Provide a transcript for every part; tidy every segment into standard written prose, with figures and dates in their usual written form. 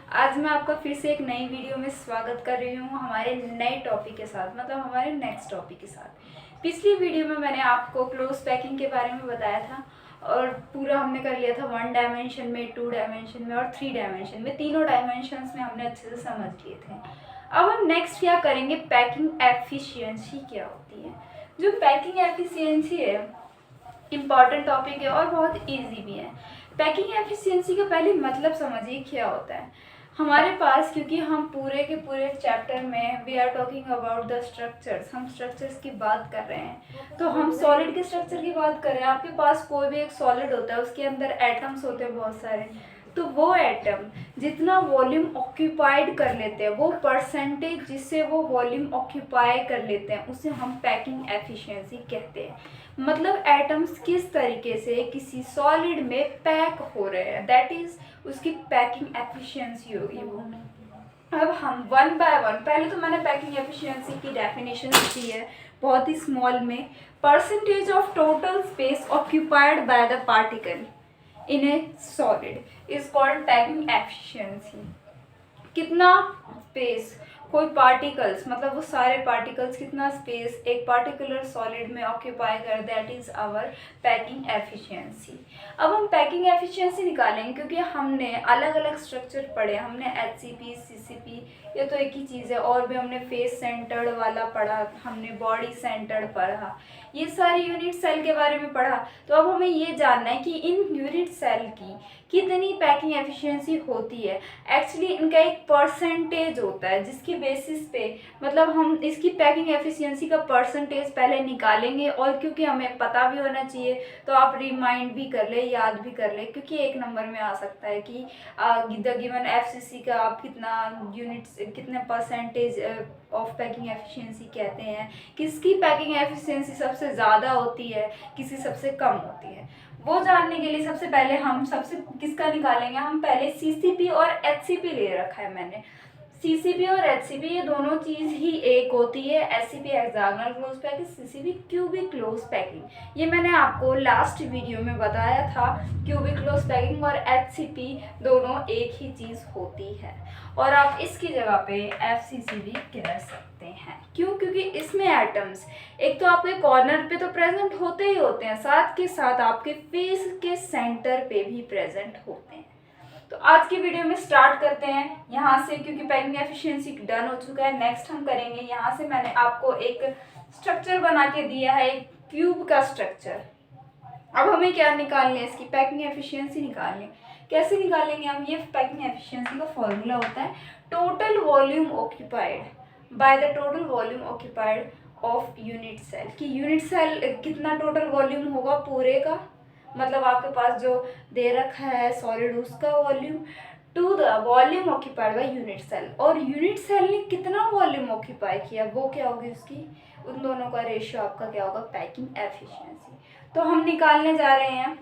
आज मैं आपका फिर से एक नई वीडियो में स्वागत कर रही हूँ हमारे नए टॉपिक के साथ, मतलब हमारे नेक्स्ट टॉपिक के साथ। पिछली वीडियो में मैंने आपको क्लोज पैकिंग के बारे में बताया था और पूरा हमने कर लिया था 1 डायमेंशन में, 2 डायमेंशन में और 3 डायमेंशन में। तीनों डायमेंशंस में हमने अच्छे से समझ लिए थे। अब हम नेक्स्ट क्या करेंगे, पैकिंग एफिशिएंसी क्या होती है। जो पैकिंग एफिशिएंसी है इम्पॉर्टेंट टॉपिक है और बहुत इजी भी है। पैकिंग एफिशिएंसी का पहले मतलब समझिए क्या होता है। हमारे पास, क्योंकि हम पूरे के पूरे चैप्टर में we are talking about the structures, हम स्ट्रक्चर्स की बात कर रहे हैं, तो हम सॉलिड के स्ट्रक्चर की बात कर रहे हैं। आपके पास कोई भी एक सॉलिड होता है, उसके अंदर एटम्स होते हैं बहुत सारे, तो वो एटम जितना वॉल्यूम ऑक्यूपाइड कर लेते हैं, वो परसेंटेज जिससे वो वॉल्यूम ऑक्यूपाई कर लेते हैं, उसे हम पैकिंग एफिशिएंसी कहते हैं। मतलब एटम्स किस तरीके से किसी सॉलिड में पैक हो रहे हैं, दैट इज उसकी पैकिंग एफिशिएंसी होगी वो। अब हम वन बाय वन, पहले तो मैंने पैकिंग एफिशिएंसी की डेफिनेशन दी है बहुत ही स्मॉल में। Percentage of total space occupied by the particle in a solid is called packing efficiency. कितना स्पेस कोई पार्टिकल्स, मतलब वो सारे पार्टिकल्स कितना स्पेस एक पार्टिकुलर सॉलिड में ऑक्यूपाई कर, that is our packing efficiency. अब हम पैकिंग एफिशिएंसी निकालेंगे क्योंकि हमने अलग अलग स्ट्रक्चर पढ़े। हमने HCP, CCP, ये तो एक ही चीज़ है, और भी हमने फेस सेंटर्ड वाला पढ़ा, हमने बॉडी सेंटर्ड पढ़ा, ये सारी यूनिट सेल के बारे में पढ़ा। तो अब हमें ये जानना है कि इन यूनिट सेल की कितनी पैकिंग एफिशिएंसी होती है। एक्चुअली इनका एक परसेंटेज होता है जिसकी बेसिस पे, मतलब हम इसकी पैकिंग एफिशिएंसी का परसेंटेज पहले निकालेंगे। और क्योंकि हमें पता भी होना चाहिए तो आप रिमाइंड भी कर ले, याद भी कर ले, क्योंकि एक नंबर में आ सकता है कि द गिवन FCC का आप कितना यूनिट्स, कितने परसेंटेज ऑफ पैकिंग एफिशिएंसी कहते हैं, किसकी पैकिंग एफिशिएंसी सबसे ज़्यादा होती है, किसी सबसे कम होती है। वो जानने के लिए सबसे पहले हम सबसे किसका निकालेंगे, हम पहले CCP और HCP ले रखा है मैंने। CCP और HCP ये दोनों चीज़ ही एक होती है। SCP hexagonal close packing, CCP cubic close packing. ये मैंने आपको लास्ट वीडियो में बताया था। क्यूबिक क्लोज पैकिंग और HCP दोनों एक ही चीज़ होती है, और आप इसकी जगह पे FCC भी कह सकते हैं। क्यों? क्योंकि इसमें एटम्स एक तो आपके कॉर्नर पे तो प्रेजेंट होते ही होते हैं, साथ के साथ आपके फेस के सेंटर पे भी प्रेजेंट होते हैं। तो आज की वीडियो में स्टार्ट करते हैं यहाँ से, क्योंकि पैकिंग एफिशिएंसी डन हो चुका है। नेक्स्ट हम करेंगे यहाँ से, मैंने आपको एक स्ट्रक्चर बना के दिया है, एक क्यूब का स्ट्रक्चर। अब हमें क्या निकालने है, इसकी पैकिंग एफिशिएंसी निकालनी। कैसे निकालेंगे हम? ये पैकिंग एफिशिएंसी का फॉर्मूला होता है total volume occupied by the total volume occupied of unit cell. कि यूनिट सेल कितना टोटल वॉल्यूम होगा पूरे का, मतलब आपके पास जो दे रखा है सॉलिड, उसका volume to the volume occupied by unit cell. और यूनिट सेल ने कितना वॉल्यूम ऑक्यूपाई किया, वो क्या होगी उसकी, उन दोनों का रेशियो आपका क्या होगा, पैकिंग एफिशिएंसी। तो हम निकालने जा रहे हैं,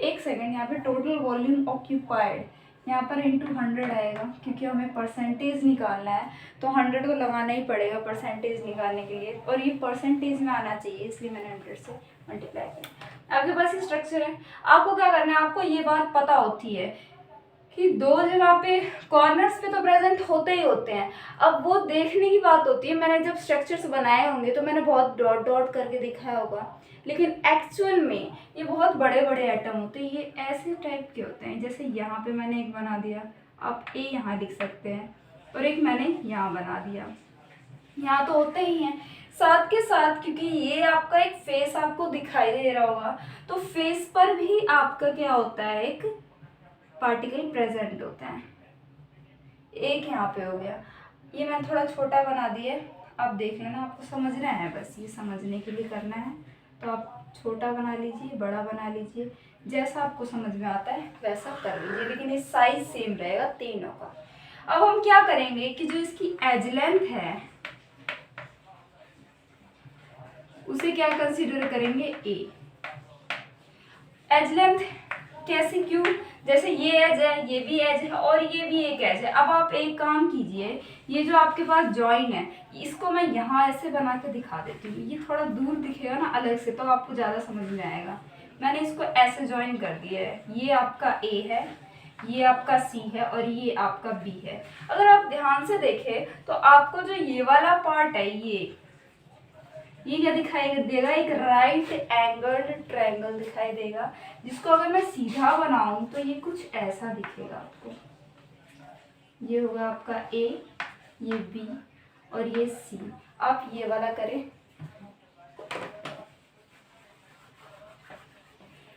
एक सेकेंड, यहाँ पे टोटल वॉल्यूम ऑक्यूपाइड यहाँ पर इंटू 100 आएगा, क्योंकि हमें परसेंटेज निकालना है तो 100 तो लगाना ही पड़ेगा परसेंटेज निकालने के लिए, और ये परसेंटेज में आना चाहिए, इसलिए मैंने 100 से मल्टीप्लाई किया। आपके पास ये स्ट्रक्चर है। आपको क्या करना है, आपको ये बात पता होती है कि दो जगह पे कॉर्नर्स पे तो प्रेजेंट होते ही होते हैं। अब वो देखने की बात होती है, मैंने जब स्ट्रक्चर्स बनाए होंगे तो मैंने बहुत डॉट डॉट करके दिखाया होगा, लेकिन एक्चुअल में ये बहुत बड़े बड़े एटम होते हैं। ये ऐसे टाइप के होते हैं, जैसे यहाँ पे मैंने एक बना दिया, आप ए यहाँ लिख सकते हैं, और एक मैंने यहाँ बना दिया। यहाँ तो होते ही हैं, साथ के साथ क्योंकि ये आपका एक फेस आपको दिखाई दे रहा होगा, तो फेस पर भी आपका क्या होता है, एक पार्टिकल प्रेजेंट होता है। एक यहाँ पे हो गया, ये मैंने थोड़ा छोटा बना दिया, आप देख लेना, आपको समझना है, बस ये समझने के लिए करना है। तो आप छोटा बना लीजिए, बड़ा बना लीजिए, जैसा आपको समझ में आता है वैसा कर लीजिए, लेकिन ये साइज सेम रहेगा तीनों का। अब हम क्या करेंगे कि जो इसकी एज लेंथ है उसे क्या कंसीडर करेंगे, ए। एज लेंथ कैसे, क्यों? जैसे ये एज है, ये भी एज है, और ये भी एक एज है। अब आप एक काम कीजिए, ये जो आपके पास जॉइन है, इसको मैं यहाँ ऐसे बना के दिखा देती हूँ। ये थोड़ा दूर दिखेगा ना अलग से, तो आपको ज़्यादा समझ में आएगा। मैंने इसको ऐसे जॉइन कर दिया है, ये आपका ए है, ये आपका सी है और ये आपका बी है। अगर आप ध्यान से देखें तो आपको जो ये वाला पार्ट है ये क्या दिखाई देगा, एक राइट एंगल्ड ट्रायंगल दिखाई देगा, जिसको अगर मैं सीधा बनाऊं तो ये कुछ ऐसा दिखेगा आपको। ये होगा आपका ए, ये बी और ये सी। आप ये वाला करें,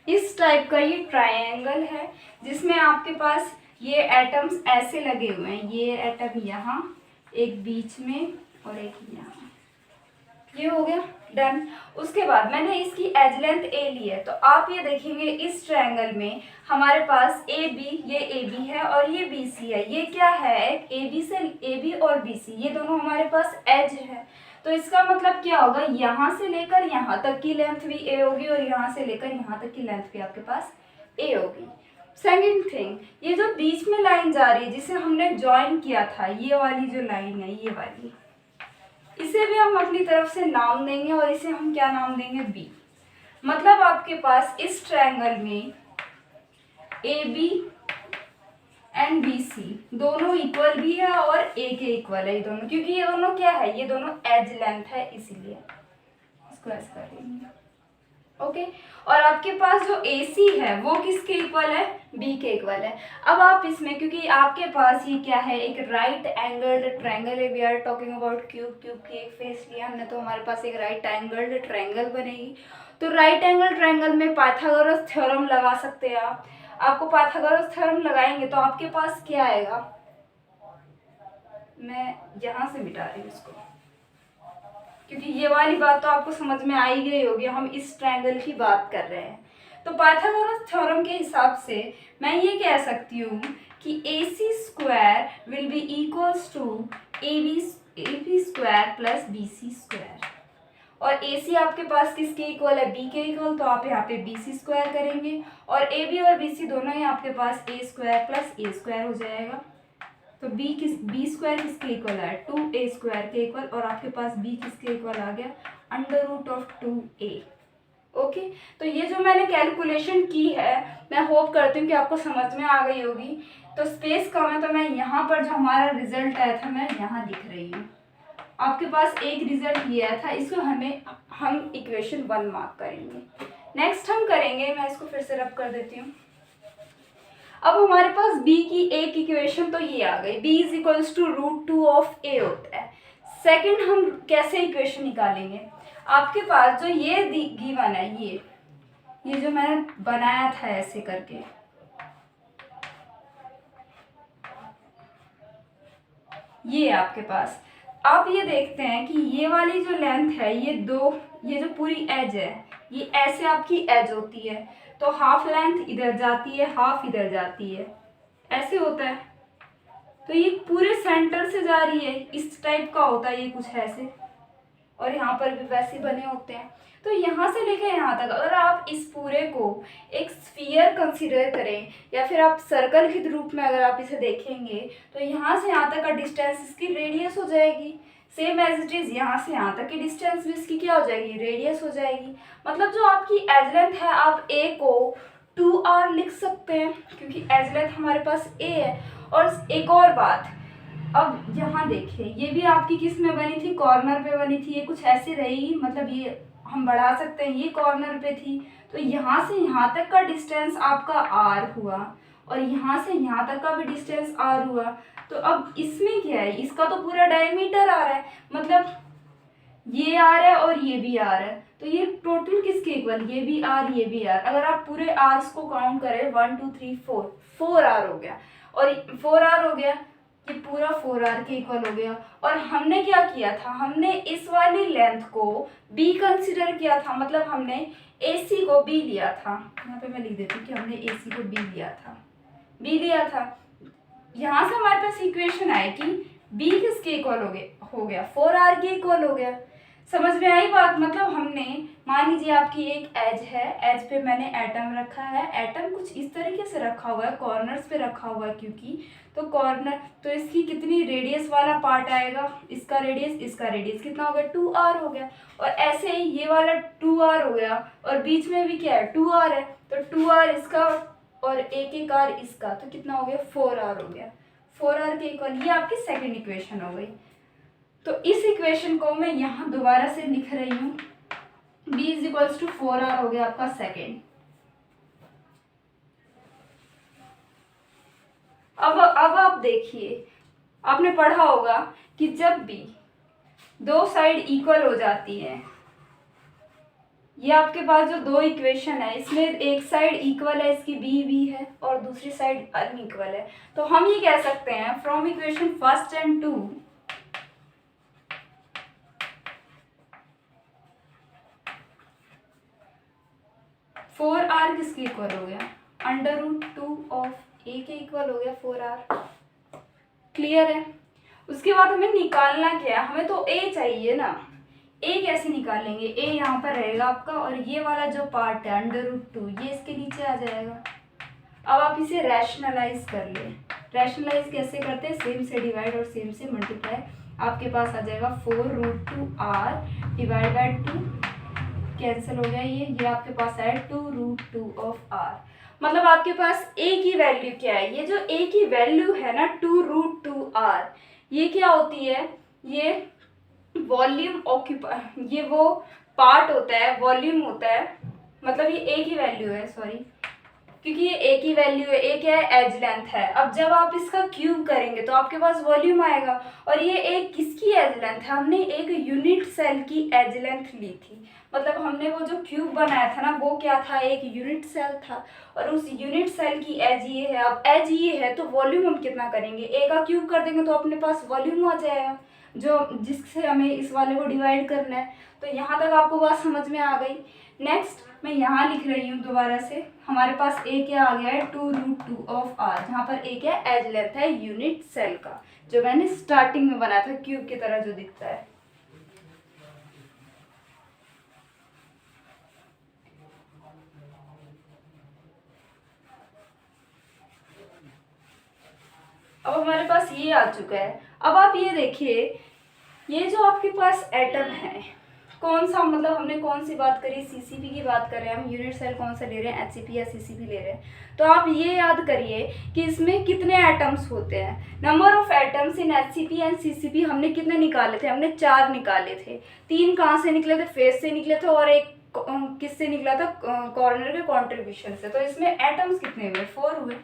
इस टाइप का ये ट्रायंगल है जिसमें आपके पास ये एटम्स ऐसे लगे हुए हैं, ये एटम यहाँ, एक बीच में और एक यहाँ। ये हो गया डन। उसके बाद मैंने इसकी एज लेंथ ए ली है, तो आप ये देखेंगे इस ट्रायंगल में हमारे पास ए बी, ये ए बी है और ये बी सी है। ये क्या है, ए बी से ए बी और बी सी, ये दोनों हमारे पास एज है। तो इसका मतलब क्या होगा, यहाँ से लेकर यहाँ तक की लेंथ भी ए होगी और यहाँ से लेकर यहाँ तक की लेंथ भी आपके पास ए होगी। सेकेंड थिंग, ये जो बीच में लाइन जा रही है जिसे हमने ज्वाइन किया था, ये वाली जो लाइन है, ये वाली, इसे भी हम अपनी तरफ से नाम देंगे और इसे हम क्या नाम देंगे, बी। मतलब आपके पास इस ट्रायंगल में A B and B C दोनों इक्वल भी है और ए के इक्वल है ये दोनों, क्योंकि ये दोनों क्या है, ये दोनों एज लेंथ है, इसीलिए इसको ऐसा कर देंगे। ओके, और आपके पास जो ए सी है वो किसके इक्वल है, बी के इक्वल है। अब आप इसमें, क्योंकि आपके पास ये क्या है, एक राइट एंगल्ड ट्रायंगल है, we are talking about cube, cube की एक फेस लिया हमने, तो हमारे पास एक राइट एंगल्ड ट्रायंगल बनेगी। तो राइट एंगल ट्रायंगल में पाइथागोरस थ्योरम लगा सकते हैं आप। आपको पाइथागोरस थ्योरम लगाएंगे तो आपके पास क्या आएगा, मैं यहाँ से मिटा रही हूँ इसको, क्योंकि ये वाली बात तो आपको समझ में आ ही गई होगी, हम इस ट्रायंगल की बात कर रहे हैं। तो पाइथागोरस थ्योरम के हिसाब से मैं ये कह सकती हूँ कि A C square will be equals to A B square plus B C square. और ए सी आपके पास किसके इक्वल है, बी के इक्वल, तो आप यहाँ पे बी सी स्क्वायर करेंगे और ए बी और बी सी दोनों ही आपके पास ए स्क्वायर प्लस ए स्क्वायर हो जाएगा। तो बी स्क्वायर किसके इक्वल है, 2a स्क्वायर के इक्वल, और आपके पास b किसके इक्वल आ गया, √2a। ओके, तो ये जो मैंने कैलकुलेशन की है, मैं होप करती हूँ कि आपको समझ में आ गई होगी। तो स्पेस कम है तो मैं यहाँ पर जो हमारा रिजल्ट आया था मैं यहाँ लिख रही हूँ। आपके पास एक रिजल्ट ये आया था, इसको हम इक्वेशन 1 मार्क करेंगे। नेक्स्ट हम करेंगे, मैं इसको फिर से रब कर देती हूँ। अब हमारे पास b की एक इक्वेशन तो ये आ गई, b is equals to √2 of a होता है। सेकंड हम कैसे इक्वेशन निकालेंगे, आपके पास जो ये गिवन है, ये जो मैंने बनाया था ऐसे करके, ये आपके पास, आप ये देखते हैं कि ये वाली जो लेंथ है, ये जो पूरी एज है, ये ऐसे आपकी एज होती है, तो हाफ लेंथ इधर जाती है, हाफ इधर जाती है, ऐसे होता है। तो ये पूरे सेंटर से जा रही है, इस टाइप का होता है ये कुछ ऐसे, और यहाँ पर भी वैसे बने होते हैं। तो यहाँ से लेकर यहाँ तक अगर आप इस पूरे को एक स्फीयर कंसीडर करें या फिर आप सर्कल के रूप में अगर आप इसे देखेंगे, तो यहाँ से यहाँ तक का डिस्टेंस इसकी रेडियस हो जाएगी। सेम एज इट इज़ यहाँ से यहाँ तक की डिस्टेंस भी इसकी क्या हो जाएगी, रेडियस हो जाएगी। मतलब जो आपकी एज लेंथ है, आप ए को 2r लिख सकते हैं, क्योंकि एज लेंथ हमारे पास ए है। और एक और बात, अब यहाँ देखिए, ये भी आपकी किस में बनी थी, कॉर्नर पे बनी थी, ये कुछ ऐसे रही, मतलब ये हम बढ़ा सकते हैं, ये कॉर्नर पे थी, तो यहाँ से यहाँ तक का डिस्टेंस आपका r हुआ और यहाँ से यहाँ तक का भी डिस्टेंस r हुआ। तो अब इसमें क्या है, इसका तो पूरा डायमीटर आ रहा है, मतलब ये r है और ये भी r है, तो ये टोटल किसके इक्वल, ये भी r ये भी r। अगर आप पूरे r's को काउंट करें, 1 2 3 4 हो गया, और 4r हो गया, ये पूरा 4r के इक्वल हो गया। और हमने क्या किया था, हमने इस वाली लेंथ को b कंसिडर किया था, मतलब हमने AC को b लिया था। यहाँ पे मैं लिख देती हूँ कि हमने AC को b लिया था। यहाँ से हमारे पास इक्वेशन आए कि b किसके इक्वल हो गया 4r के इक्वल हो गया। समझ में आई बात, मतलब हमने, मान लीजिए आपकी एक एज है, एज पे मैंने एटम रखा है, एटम कुछ इस तरीके से रखा हुआ है, कॉर्नर्स पे रखा हुआ है, क्योंकि तो कॉर्नर, तो इसकी कितनी रेडियस वाला पार्ट आएगा, इसका रेडियस कितना हो गया, 2r हो गया। और ऐसे ही ये वाला 2r हो गया, और बीच में भी क्या है, 2r है, तो 2r इसका और एक आर इसका, तो कितना हो गया 4r हो गया। 4r के इक्वल ये आपकी सेकंड इक्वेशन हो गई। तो इस इक्वेशन को मैं यहाँ दोबारा से लिख रही हूँ, b is equals to 4r हो गया आपका सेकेंड। अब आप देखिए, आपने पढ़ा होगा कि जब भी दो साइड इक्वल हो जाती है, ये आपके पास जो दो इक्वेशन है इसमें एक साइड इक्वल है, इसकी b है और दूसरी साइड अनइक्वल है, तो हम ये कह सकते हैं from equation first and two, four R किसके इक्वल हो गया, √2 ऑफ ए के इक्वल हो गया 4r। क्लियर है। उसके बाद हमें निकालना क्या है, हमें तो a चाहिए ना। a कैसे निकालेंगे, a यहाँ पर रहेगा आपका और ये वाला जो पार्ट है √2 ये इसके नीचे आ जाएगा। अब आप इसे रैशनलाइज कर ले। रैशनलाइज कैसे करते हैं, सेम से डिवाइड और सेम से मल्टीप्लाई। आपके पास आ जाएगा 4√2r डिवाइड बाई 2, कैंसिल हो गया ये आपके पास है 2√2 ऑफ r। मतलब आपके पास a की वैल्यू क्या है, ये जो a की वैल्यू है ना 2√2r, ये क्या होती है, ये वॉल्यूम ऑक्यूपाई, ये वो पार्ट होता है, वॉल्यूम होता है, मतलब ये a की वैल्यू है, सॉरी, क्योंकि ये a की वैल्यू है, a क्या है, एज लेंथ है। अब जब आप इसका क्यूब करेंगे तो आपके पास वॉल्यूम आएगा, और ये एक किसकी एज लेंथ है, हमने एक यूनिट सेल की एज लेंथ ली थी। मतलब हमने वो जो क्यूब बनाया था ना वो क्या था, एक यूनिट सेल था, और उस यूनिट सेल की एज ये है। अब एज ये है तो वॉल्यूम हम कितना करेंगे, a का क्यूब कर देंगे तो अपने पास वॉल्यूम आ जाएगा, जो जिससे हमें इस वाले को डिवाइड करना है। तो यहाँ तक आपको बात समझ में आ गई। नेक्स्ट मैं यहाँ लिख रही हूँ दोबारा से, हमारे पास a क्या आ गया है 2√2 ऑफ r, जहाँ पर a क्या एज लेंथ है यूनिट सेल का, जो मैंने स्टार्टिंग में बनाया था क्यूब की तरह जो दिखता है। अब हमारे पास ये आ चुका है। अब आप ये देखिए, ये जो आपके पास एटम है कौन सा, मतलब हमने कौन सी बात करी, सीसीपी की बात कर रहे हैं हम, यूनिट सेल कौन सा ले रहे हैं, एचसीपी या सीसीपी ले रहे हैं। तो आप ये याद करिए कि इसमें कितने एटम्स होते हैं। Number of atoms in HCP and CCP हमने कितने निकाले थे, हमने 4 निकाले थे। 3 कहाँ से निकले थे, फेस से निकले थे, और एक किससे निकला था, कॉर्नर के कॉन्ट्रीब्यूशन से। तो इसमें एटम्स कितने हुए, 4 हुए,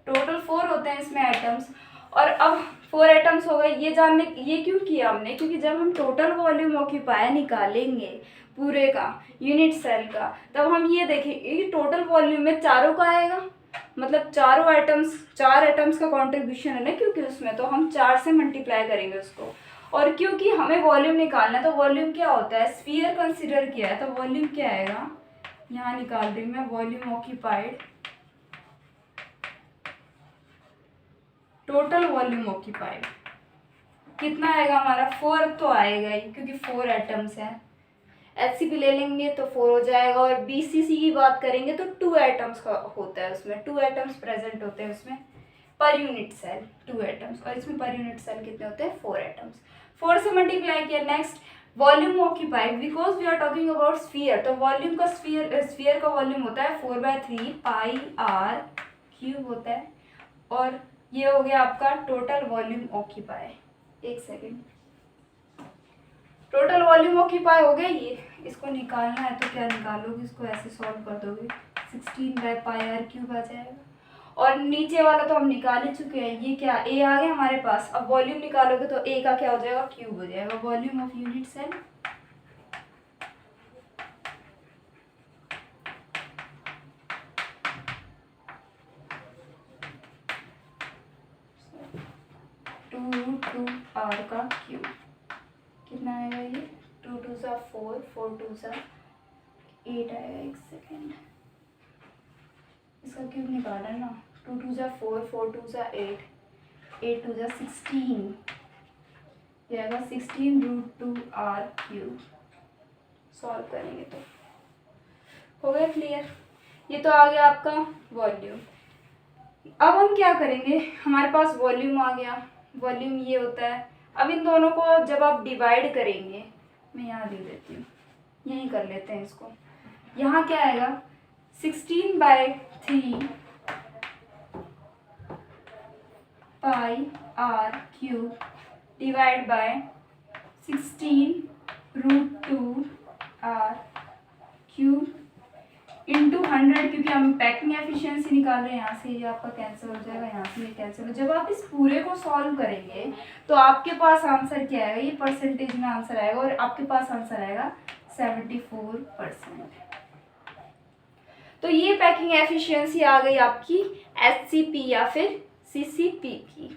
टोटल 4 होते हैं इसमें एटम्स। और अब 4 एटम्स हो गए, ये जानने, ये क्यों किया हमने, क्योंकि जब हम टोटल वॉल्यूम ऑक्यूपाई निकालेंगे पूरे का यूनिट सेल का, तब हम ये देखेंगे टोटल वॉल्यूम में चारों का आएगा, मतलब चारों एटम्स, 4 एटम्स का कॉन्ट्रीब्यूशन है ना, क्योंकि उसमें तो हम 4 से मल्टीप्लाई करेंगे उसको। और क्योंकि हमें वॉल्यूम निकालना है, तो वॉल्यूम क्या होता है, स्फीयर कंसिडर किया है, तो वॉल्यूम क्या आएगा, यहाँ निकाल रही हूँ मैं, volume occupied, total volume occupied कितना आएगा हमारा, 4 तो आएगा ही, क्योंकि 4 एटम्स हैं। एचसीपी ले लेंगे तो 4 हो जाएगा, और बीसीसी की बात करेंगे तो 2 एटम्स का होता है, उसमें 2 एटम्स प्रेजेंट होते हैं उसमें पर यूनिट सेल, 2 एटम्स, और इसमें पर यूनिट सेल कितने होते हैं, 4 एटम्स। 4 से मल्टीप्लाई किया। Next volume occupied, because we are talking about sphere, तो वॉल्यूम का स्फीयर का वॉल्यूम होता है 4/3 पाई आर क्यूब होता है, और ये हो गया आपका टोटल वॉल्यूम ऑक्यूपाई। एक सेकेंड, टोटल वॉल्यूम ऑक्यूपाई हो गया ये। इसको निकालना है तो क्या निकालोगे, इसको ऐसे सॉल्व कर दोगे, 16/πr क्यूब आ जाएगा। और नीचे वाला तो हम निकाल ही चुके हैं, ये क्या a आ गया हमारे पास। अब वॉल्यूम निकालोगे तो a का क्या हो जाएगा, क्यूब हो जाएगा, volume of unit cell. r का क्यूब कितना आएगा, ये 2 2 सा 4, 4 2 सा 8 आएगा। एक सेकेंड, इसका क्यूब निकालना है ना, 2 2 सा 4, 4 2 सा 8, 8 2 सा 16, ये आएगा 16√2r क्यूब। सॉल्व करेंगे तो हो गया क्लियर। ये तो आ गया आपका वॉल्यूम। अब हम क्या करेंगे, हमारे पास वॉल्यूम आ गया, वॉल्यूम ये होता है। अब इन दोनों को जब आप डिवाइड करेंगे, मैं यहाँ दे देती हूँ, यहीं कर लेते हैं इसको। यहाँ क्या आएगा, 16/2 3 pi R cube divide by 16√2 R cube into 100, क्योंकि हम पैकिंग एफिशिएंसी निकाल रहे हैं। यहाँ से ये आपका कैंसिल हो जाएगा, यहाँ से ये कैंसिल हो। जब आप इस पूरे को सॉल्व करेंगे तो आपके पास आंसर क्या आएगा, ये परसेंटेज में आंसर आएगा और आपके पास आंसर आएगा 74%। तो ये पैकिंग एफिशिएंसी आ गई आपकी HCP या फिर CCP की।